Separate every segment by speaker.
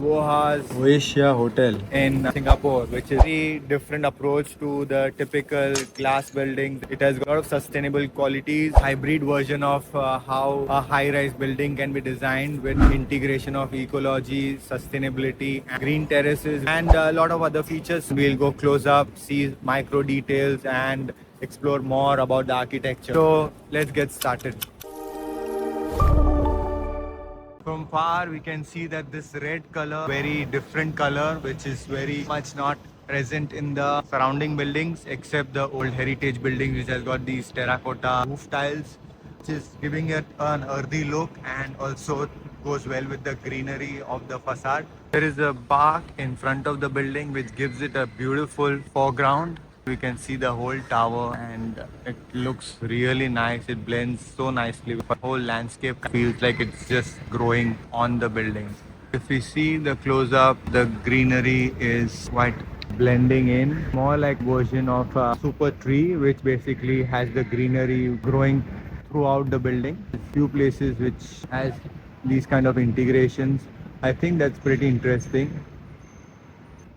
Speaker 1: WOHA's
Speaker 2: Oasia Hotel.
Speaker 1: in Singapore, which is a different approach to the typical glass buildings. It has got a lot of sustainable qualities, hybrid version of how a high-rise building can be designed with integration of ecology, sustainability, and green terraces, and a lot of other features. We'll go close up, see micro details, and explore more about the architecture. So let's get started. From far, we can see that this red color, very different color, which is very much not present in the surrounding buildings, except the old heritage buildings, which has got these terracotta roof tiles, which is giving it an earthy look and also goes well with the greenery of the facade. There is a park in front of the building, which gives it a beautiful foreground. We can see the whole tower and it looks really nice. It blends so nicely. The whole landscape feels like it's just growing on the building. If we see the close up, the greenery is quite blending in, more like version of a super tree, which basically has the greenery growing throughout the building. A few places which has these kind of integrations. I think that's pretty interesting.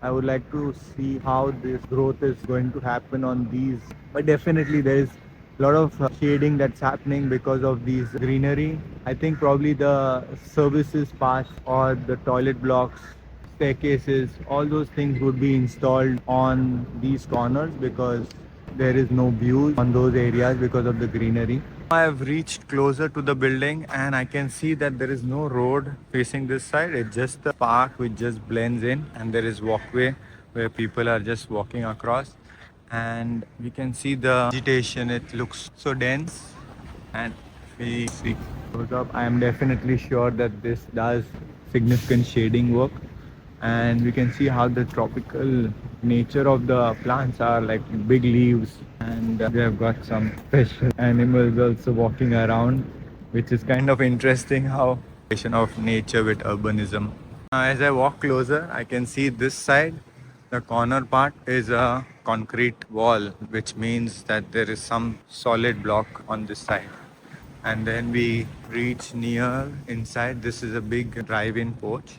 Speaker 1: I would like to see how this growth is going to happen on these. But definitely there is a lot of shading that's happening because of these greenery. I think probably the services part or the toilet blocks, staircases, all those things would be installed on these corners because there is no view on those areas because of the greenery. I have reached closer to the building and I can see that there is no road facing this side. It's just the park which just blends in and there is walkway where people are just walking across. And we can see the vegetation. It looks so dense and we see close up. I am definitely sure that this does significant shading work. And we can see how the tropical nature of the plants are, like big leaves, and we have got some special animals also walking around, which is kind of interesting how of nature with urbanism. As I walk closer, I can see this side, the corner part is a concrete wall, which means that there is some solid block on this side. And then we reach near inside. This is a big drive-in porch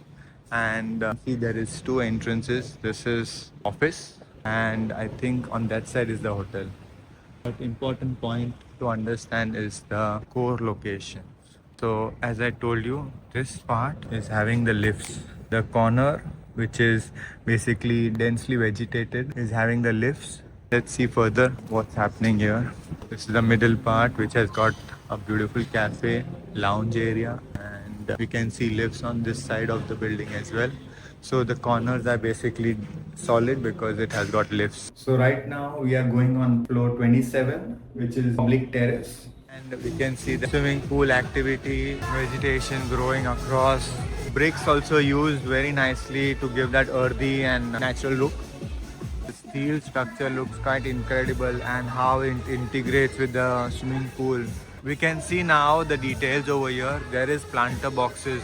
Speaker 1: and see there is two entrances. This is office and I think on that side is the hotel. But important point to understand is the core location. So as I told you, this part is having the lifts. The corner, which is basically densely vegetated, is having the lifts. Let's see further what's happening here. This is the middle part, which has got a beautiful cafe, lounge area, and we can see lifts on this side of the building as well. So the corners are basically solid because it has got lifts. So right now we are going on floor 27, which is public terrace. And we can see the swimming pool activity, vegetation growing across. Bricks also used very nicely to give that earthy and natural look. The steel structure looks quite incredible and how it integrates with the swimming pool. We can see now the details over here. There is planter boxes.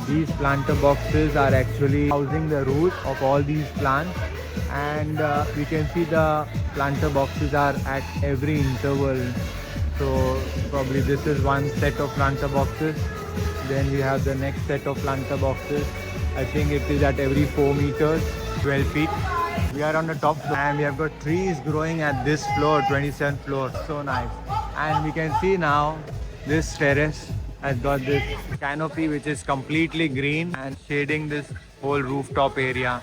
Speaker 1: These planter boxes are actually housing the roots of all these plants and we can see the planter boxes are at every interval. So probably this is one set of planter boxes. Then we have the next set of planter boxes. I think it is at every 4 meters, 12 feet. We are on the top floor and we have got trees growing at this floor, 27th floor. So nice. And we can see now this terrace has got this canopy which is completely green and shading this whole rooftop area.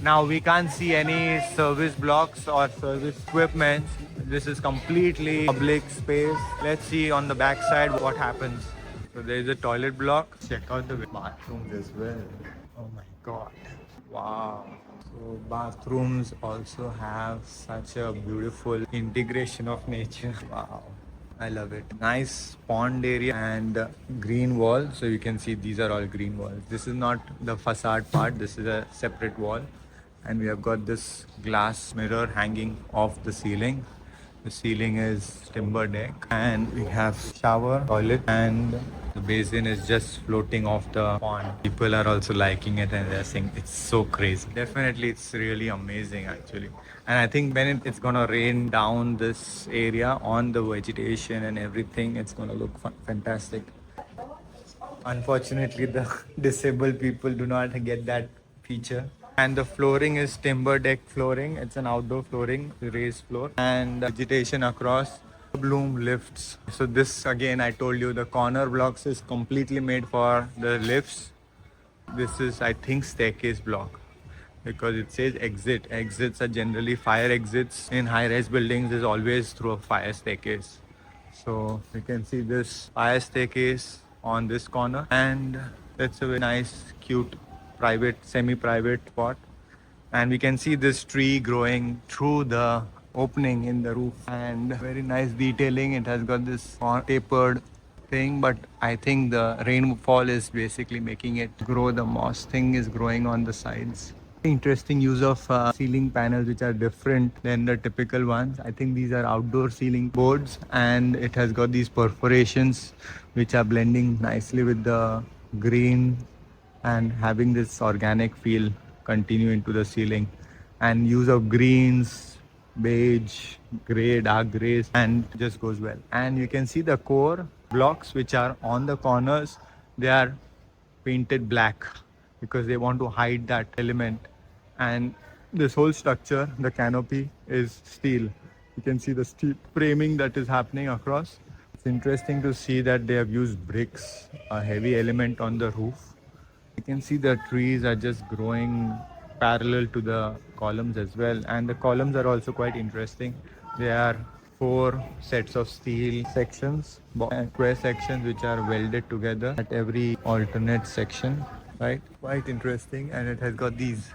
Speaker 1: Now we can't see any service blocks or service equipment. This is completely public space. Let's see on the back side what happens. So there is a toilet block. Check out the bathrooms as well. Oh my god. Wow. So bathrooms also have such a beautiful integration of nature. Wow. I love it. Nice pond area and green wall. So you can see these are all green walls. This is not the facade part. This is a separate wall. And we have got this glass mirror hanging off the ceiling. The ceiling is timber deck and we have shower, toilet and the basin is just floating off the pond. People are also liking it and they're saying it's so crazy. Definitely it's really amazing actually. And I think when it's gonna rain down this area on the vegetation and everything, it's gonna look fantastic. Unfortunately, the disabled people do not get that feature. And the flooring is timber deck flooring. It's an outdoor flooring, raised floor, and vegetation across. Bloom lifts. So this again, I told you, the corner blocks is completely made for the lifts. This is, I think, staircase block because it says exit. Exits are generally fire exits in high-rise buildings. Is always through a fire staircase. So you can see this fire staircase on this corner, and that's a very nice, cute, private, semi-private spot. And we can see this tree growing through the opening in the roof, and very nice detailing. It has got this tapered thing, but I think the rainfall is basically making it grow. The moss thing is growing on the sides. Interesting use of ceiling panels, which are different than the typical ones. I think these are outdoor ceiling boards, and it has got these perforations which are blending nicely with the green and having this organic feel continue into the ceiling. And use of greens, beige, gray, dark grays, and just goes well. And you can see the core blocks which are on the corners, they are painted black because they want to hide that element. And this whole structure, the canopy, is steel. You can see the steel framing that is happening across. It's interesting to see that they have used bricks, a heavy element on the roof. You can see the trees are just growing parallel to the columns as well, and the columns are also quite interesting. They are 4 sets of steel sections, square sections, which are welded together at every alternate section, right? Quite interesting. And it has got these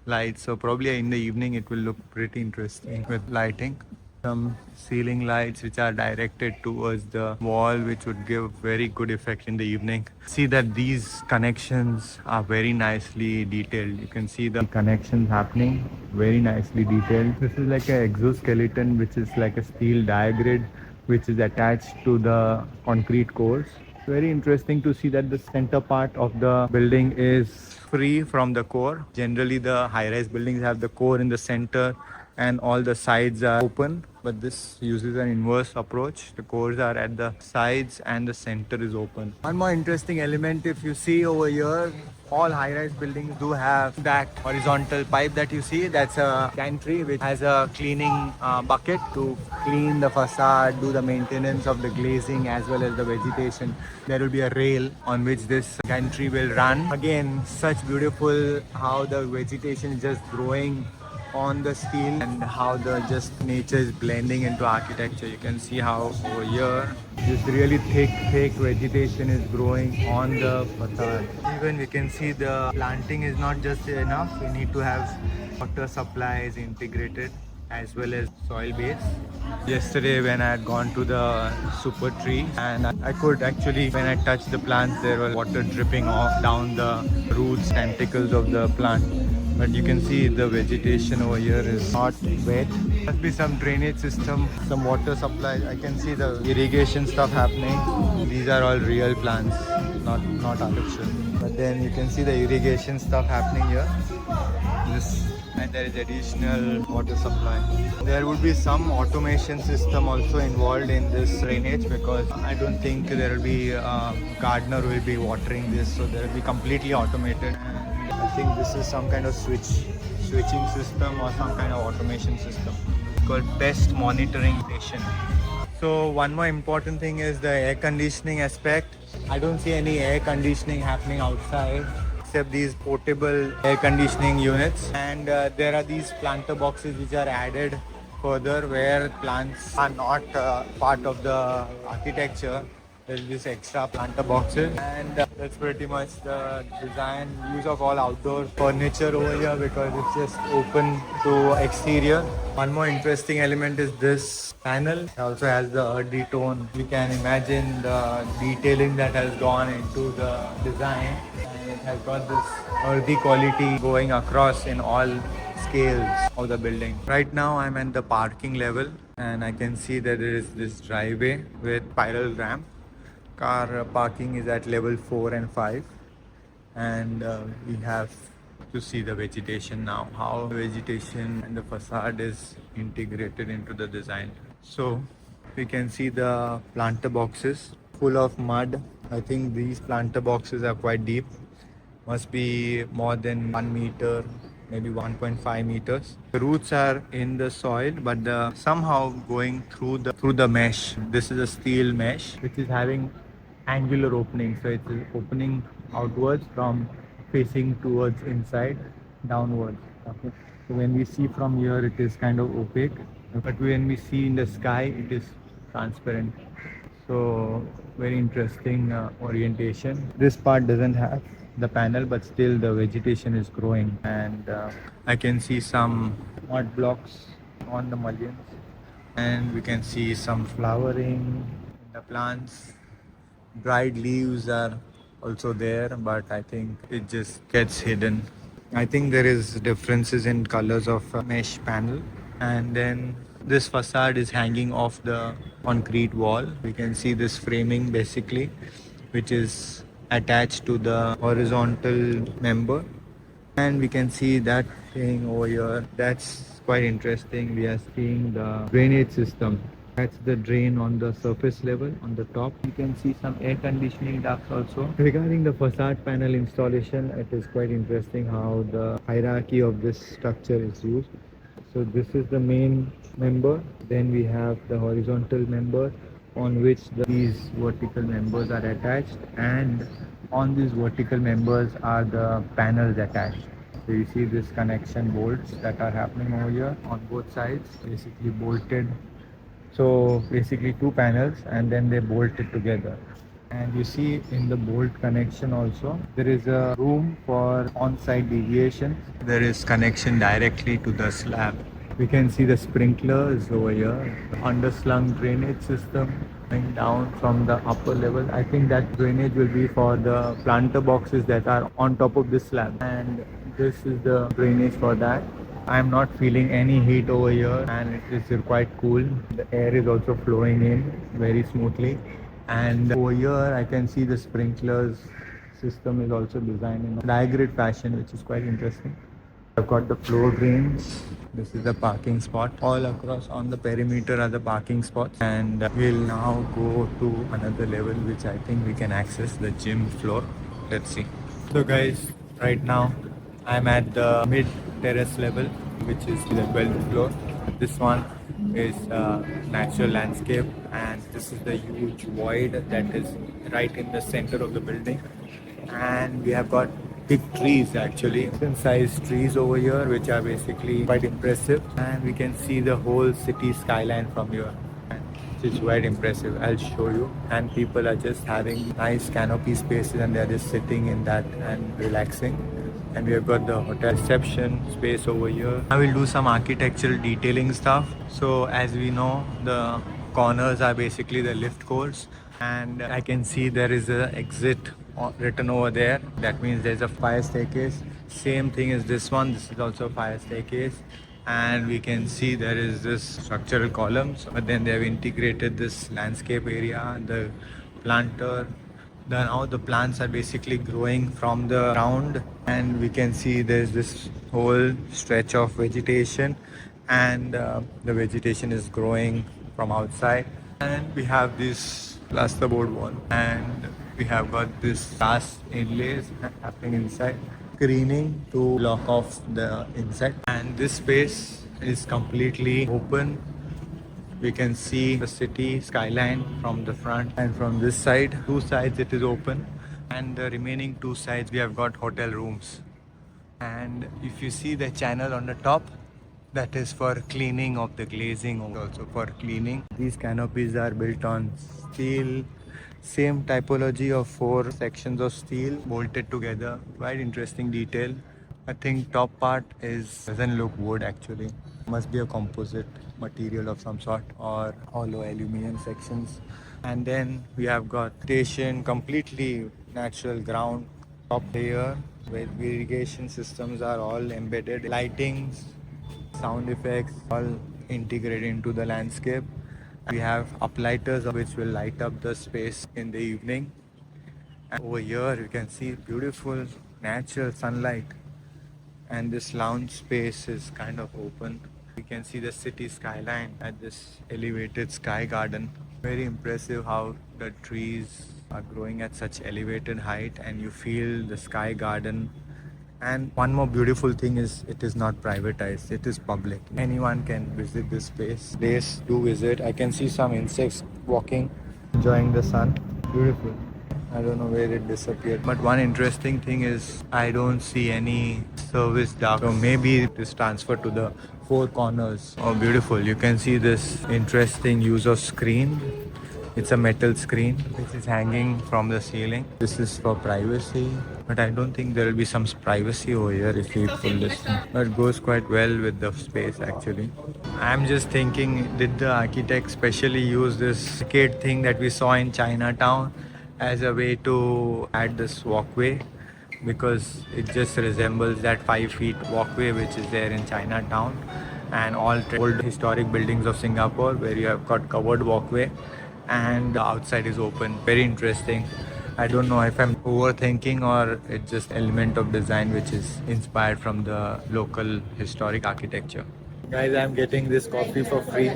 Speaker 1: lights, so probably in the evening it will look pretty interesting with lighting. Some ceiling lights which are directed towards the wall, which would give very good effect in the evening. See that these connections are very nicely detailed. You can see the connections happening, very nicely detailed. This is like an exoskeleton, which is like a steel diagrid which is attached to the concrete cores. Very interesting to see that the center part of the building is free from the core. Generally, the high-rise buildings have the core in the center and all the sides are open, but this uses an inverse approach. The cores are at the sides and the center is open. One more interesting element, if you see over here, all high-rise buildings do have that horizontal pipe that you see. That's a gantry which has a cleaning bucket to clean the facade, do the maintenance of the glazing as well as the vegetation. There will be a rail on which this gantry will run. Again, such beautiful how the vegetation is just growing on the steel and how the just nature is blending into architecture. You can see how over here this really thick vegetation is growing on the facade. Even we can see the planting is not just enough. We need to have water supplies integrated as well as soil base. Yesterday when I had gone to the super tree, and I could actually, when I touched the plants, there was water dripping off down the roots, tentacles of the plant. But you can see the vegetation over here is not wet. Must be some drainage system, some water supply. I can see the irrigation stuff happening. These are all real plants, not artificial. But then you can see the irrigation stuff happening here. And there is additional water supply. There would be some automation system also involved in this drainage, because I don't think there will be a gardener who will be watering this, so there will be completely automated. And I think this is some kind of switching system or some kind of automation system. It's called pest monitoring station. So one more important thing is the air conditioning aspect. I don't see any air conditioning happening outside, except these portable air conditioning units. And there are these planter boxes which are added further where plants are not part of the architecture. There's this extra planter boxes, and that's pretty much the design. Use of all outdoor furniture over here because it's just open to exterior. One more interesting element is this panel. It also has the earthy tone. You can imagine the detailing that has gone into the design. It has got this earthy quality going across in all scales of the building. Right now I'm at the parking level, and I can see that there is this driveway with spiral ramp. Car parking is at level 4 and 5, and we have to see the vegetation now, how the vegetation and the facade is integrated into the design. So we can see the planter boxes full of mud. I think these planter boxes are quite deep. Must be more than 1 meter, maybe 1.5 meters. The roots are in the soil, but somehow going through the mesh. This is a steel mesh which is having angular opening, so it's opening outwards from facing towards inside, downwards. Okay. So when we see from here, it is kind of opaque, but when we see in the sky, it is transparent. So very interesting orientation. This part doesn't have the panel, but still the vegetation is growing, and I can see some mud blocks on the mullions, and we can see some flowering in the plants. Dried leaves are also there, but I think it just gets hidden. I think there is differences in colors of mesh panel, and then this facade is hanging off the concrete wall. We can see this framing basically, which is attached to the horizontal member, and we can see that thing over here. That's quite interesting. We are seeing the drainage system. That's the drain on the surface level on the top. You can see some air conditioning ducts also. Regarding the facade panel installation, it is quite interesting how the hierarchy of this structure is used. So this is the main member. Then we have the horizontal member on which these vertical members are attached, and on these vertical members are the panels attached. So you see this connection bolts that are happening over here on both sides, basically bolted. So basically two panels, and then they bolt it together. And you see in the bolt connection also, there is a room for on-site deviation. There is connection directly to the slab. We can see the sprinklers over here, the underslung drainage system going down from the upper level. I think that drainage will be for the planter boxes that are on top of this slab. And this is the drainage for that. I am not feeling any heat over here, and it is quite cool. The air is also flowing in very smoothly. And over here I can see the sprinklers system is also designed in a diagrid fashion, which is quite interesting. I've got the floor drains. This is the parking spot. All across on the perimeter are the parking spots. And we'll now go to another level, which I think we can access the gym floor. Let's see. So guys, right now I'm at the mid terrace level, which is the 12th floor. This one is natural landscape, and this is the huge void that is right in the center of the building. And we have got big trees, actually, decent sized trees over here, which are basically quite impressive. And we can see the whole city skyline from here, which is quite impressive. I'll show you. And people are just having nice canopy spaces, and they're just sitting in that and relaxing. And we have got the hotel reception space over here. I will do some architectural detailing stuff. So as we know, the corners are basically the lift courts, and I can see there is a exit written over there. That means there's a fire staircase. Same thing as this one. This is also a fire staircase. And we can see there is this structural columns, but then they have integrated this landscape area, the planter. Now the plants are basically growing from the ground, and we can see there's this whole stretch of vegetation, and the vegetation is growing from outside. And we have this plasterboard wall, and we have got this glass inlays happening inside, screening to block off the insect. And this space is completely open. We can see the city skyline from the front, and from this side, two sides it is open, and the remaining two sides we have got hotel rooms. And if you see the channel on the top, that is for cleaning of the glazing, also for cleaning. These canopies are built on steel, same typology of 4 sections of steel bolted together. Quite interesting detail. I think top part doesn't look wood, actually. Must be a composite material of some sort, or hollow aluminum sections. And then we have got vegetation, completely natural ground top layer, where irrigation systems are all embedded, lightings, sound effects, all integrated into the landscape. We have uplighters which will light up the space in the evening. And over here you can see beautiful natural sunlight, and this lounge space is kind of open. We can see the city skyline at this elevated sky garden. Very impressive how the trees are growing at such elevated height and you feel the sky garden. And one more beautiful thing is it is not privatized, it is public. Anyone can visit this place. Please do visit. I can see some insects walking, enjoying the sun. Beautiful. I don't know where it disappeared. But one interesting thing is I don't see any service dark. So maybe it is transferred to the four corners. Oh, beautiful. You can see this interesting use of screen. It's a metal screen which is hanging from the ceiling. This is for privacy, but I don't think there will be some privacy over here if you pull this thing. But it goes quite well with the space actually. I'm just thinking, did the architect specially use this arcade thing that we saw in Chinatown as a way to add this walkway? Because it just resembles that 5 feet walkway which is there in Chinatown and all old historic buildings of Singapore where you have got covered walkway and the outside is open. Very interesting. I don't know if I'm overthinking or it's just element of design which is inspired from the local historic architecture. Guys, I'm getting this coffee for free.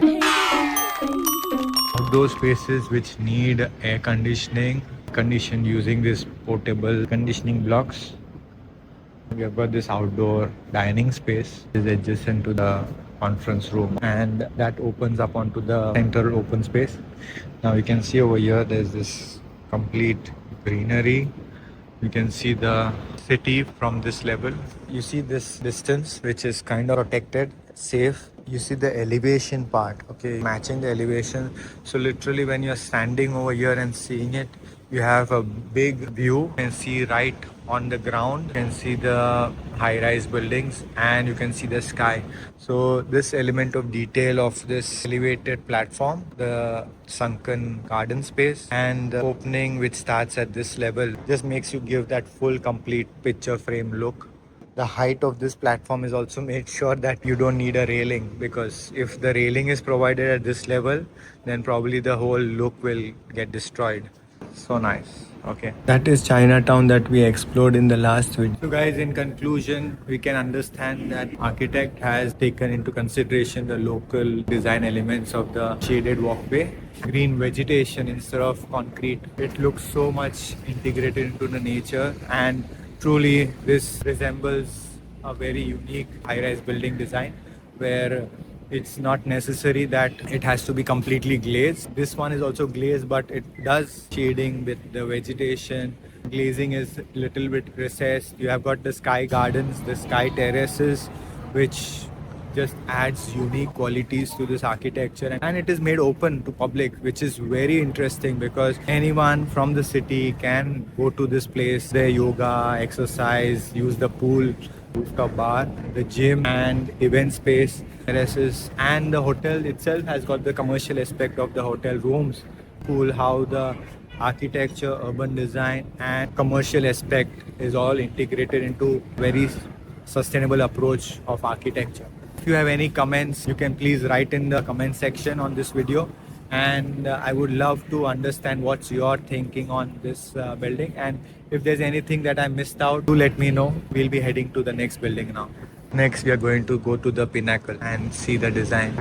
Speaker 1: Those spaces which need air conditioning, conditioned using this portable conditioning blocks. We have got this outdoor dining space is adjacent to the conference room and that opens up onto the center open space. Now you can see over here there's this complete greenery. You can see the city from this level. You see this distance which is kind of protected, safe. You see the elevation part, okay, matching the elevation. So literally when you're standing over here and seeing it, you have a big view. You can see right on the ground. You can see the high-rise buildings and you can see the sky. So this element of detail of this elevated platform, the sunken garden space and the opening which starts at this level just makes you give that full complete picture frame look. The height of this platform is also made sure that you don't need a railing, because if the railing is provided at this level, then probably the whole look will get destroyed. So nice. Okay, that is Chinatown that we explored in the last video. So guys, in conclusion, we can understand that architect has taken into consideration the local design elements of the shaded walkway, green vegetation instead of concrete. It looks so much integrated into the nature, and truly this resembles a very unique high-rise building design where it's not necessary that it has to be completely glazed. This one is also glazed, but it does shading with the vegetation. Glazing is a little bit recessed. You have got the sky gardens, the sky terraces, which just adds unique qualities to this architecture, and it is made open to public, which is very interesting because anyone from the city can go to this place, their yoga, exercise, use the pool, rooftop bar, the gym and event space, terraces, and the hotel itself has got the commercial aspect of the hotel rooms. Cool how the architecture, urban design and commercial aspect is all integrated into very sustainable approach of architecture. If you have any comments, you can please write in the comment section on this video, and I would love to understand what's your thinking on this building, and if there's anything that I missed out, do let me know. We'll be heading to the next building now. Next we are going to go to the Pinnacle and see the design.